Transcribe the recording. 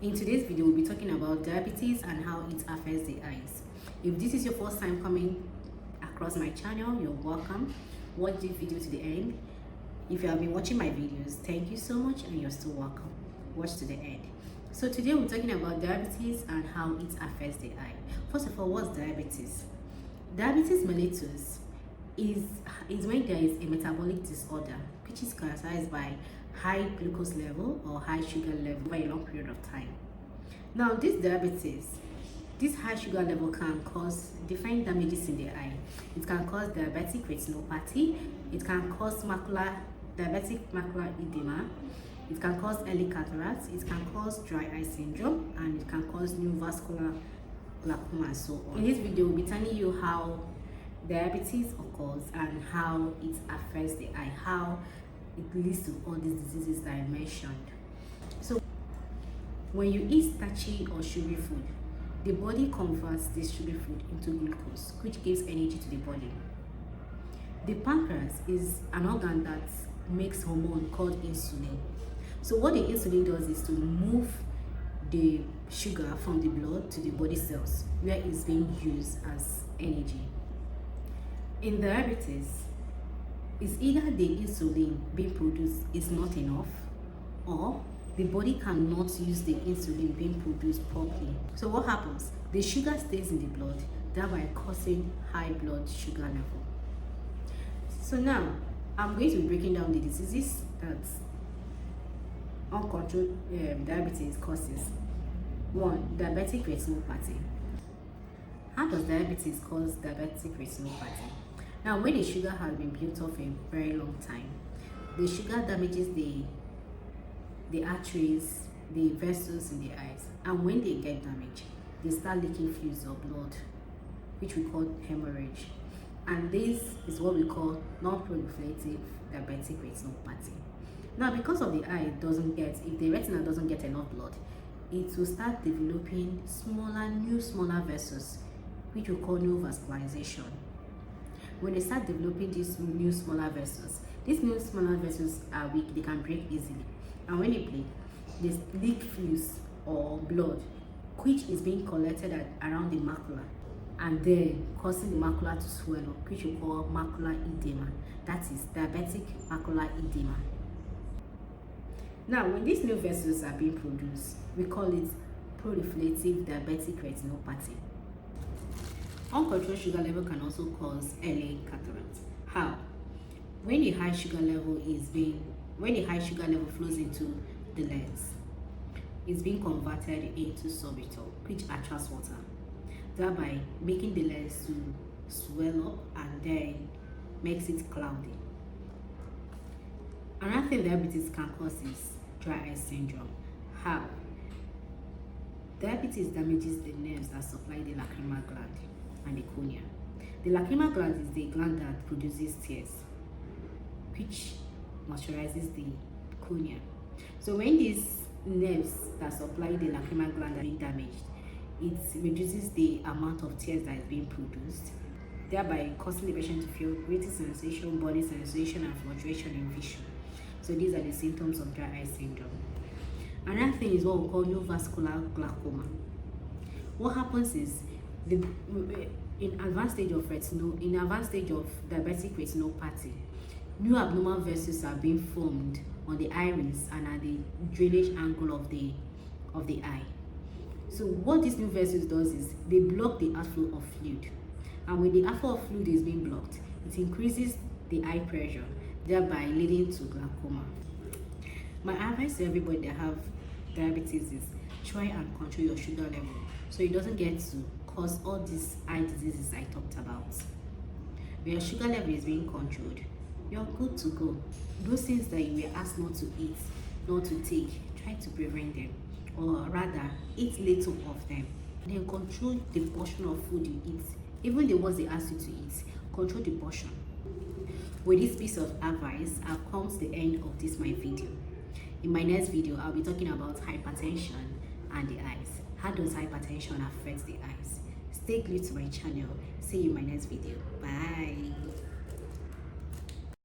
In today's video, we'll be talking about diabetes and how it affects the eyes. If this is your first time coming across my channel, you're welcome. Watch this video to the end. If you have been watching my videos, thank you so much and you're still welcome. Watch to the end. So today we're talking about diabetes and how it affects the eye. First of all, what's diabetes? Diabetes mellitus is when there is a metabolic disorder which is characterized by high glucose level or high sugar level over a long period of time. Now this diabetes, this high sugar level can cause different damages in the eye. It can cause diabetic retinopathy, it can cause diabetic macular edema, it can cause early cataracts, it can cause dry eye syndrome, and it can cause neovascular glaucoma and so on. In this video, we'll be telling you how diabetes occurs and how it affects the eye, how it leads to all these diseases that I mentioned. So when you eat starchy or sugary food, the body converts this sugary food into glucose, which gives energy to the body. The pancreas is an organ that makes hormone called insulin. So what the insulin does is to move the sugar from the blood to the body cells where it's being used as energy. In diabetes, it's either the insulin being produced is not enough, or the body cannot use the insulin being produced properly. So what happens? The sugar stays in the blood, thereby causing high blood sugar level. So now I'm going to be breaking down the diseases that uncontrolled diabetes causes. 1. Diabetic retinopathy. How does diabetes cause diabetic retinopathy? Now, when the sugar has been built up a very long time, the sugar damages the arteries, the vessels in the eyes, and when they get damaged, they start leaking fluids or blood, which we call hemorrhage. And this is what we call non-proliferative diabetic retinopathy. Now, because of the eye if the retina doesn't get enough blood, it will start developing smaller vessels, which we call neovascularization. When they start developing these new smaller vessels are weak, they can break easily. And when they break, they leak fluids or blood, which is being collected around the macula, and then causing the macula to swell up, which we call macular edema. That is diabetic macular edema. Now, when these new vessels are being produced, we call it proliferative diabetic retinopathy. Uncontrolled sugar level can also cause early cataracts. How? When the high sugar level flows into the lens, it's being converted into sorbitol, which attracts water, thereby making the lens to swell up and then makes it cloudy. Another thing diabetes can cause is dry eye syndrome. How? Diabetes damages the nerves that supply the lacrimal gland and the cornea. The lacrimal gland is the gland that produces tears, which moisturizes the cornea. So when these nerves that supply the lacrimal gland are being damaged, it reduces the amount of tears that is being produced, thereby causing the patient to feel greater sensation, body sensation, and fluctuation in vision. So these are the symptoms of dry eye syndrome. Another thing is what we call neovascular glaucoma. What happens is in advanced stage of diabetic retinopathy, new abnormal vessels are being formed on the iris and at the drainage angle of the eye. So what these new vessels does is they block the outflow of fluid, and when the outflow of fluid is being blocked, it increases the eye pressure, thereby leading to glaucoma. My advice to everybody that have diabetes is try and control your sugar level so it doesn't get to cause all these eye diseases I talked about. When your sugar level is being controlled, you're good to go. Those things that you were asked not to eat, not to take, try to prevent them, or rather eat little of them. Then control the portion of food you eat. Even the ones they ask you to eat, control the portion. With this piece of advice, I've come to the end of this my video. In my next video, I'll be talking about hypertension and the eyes. How does hypertension affect the eyes? Stay glued to my channel. See you in my next video. Bye.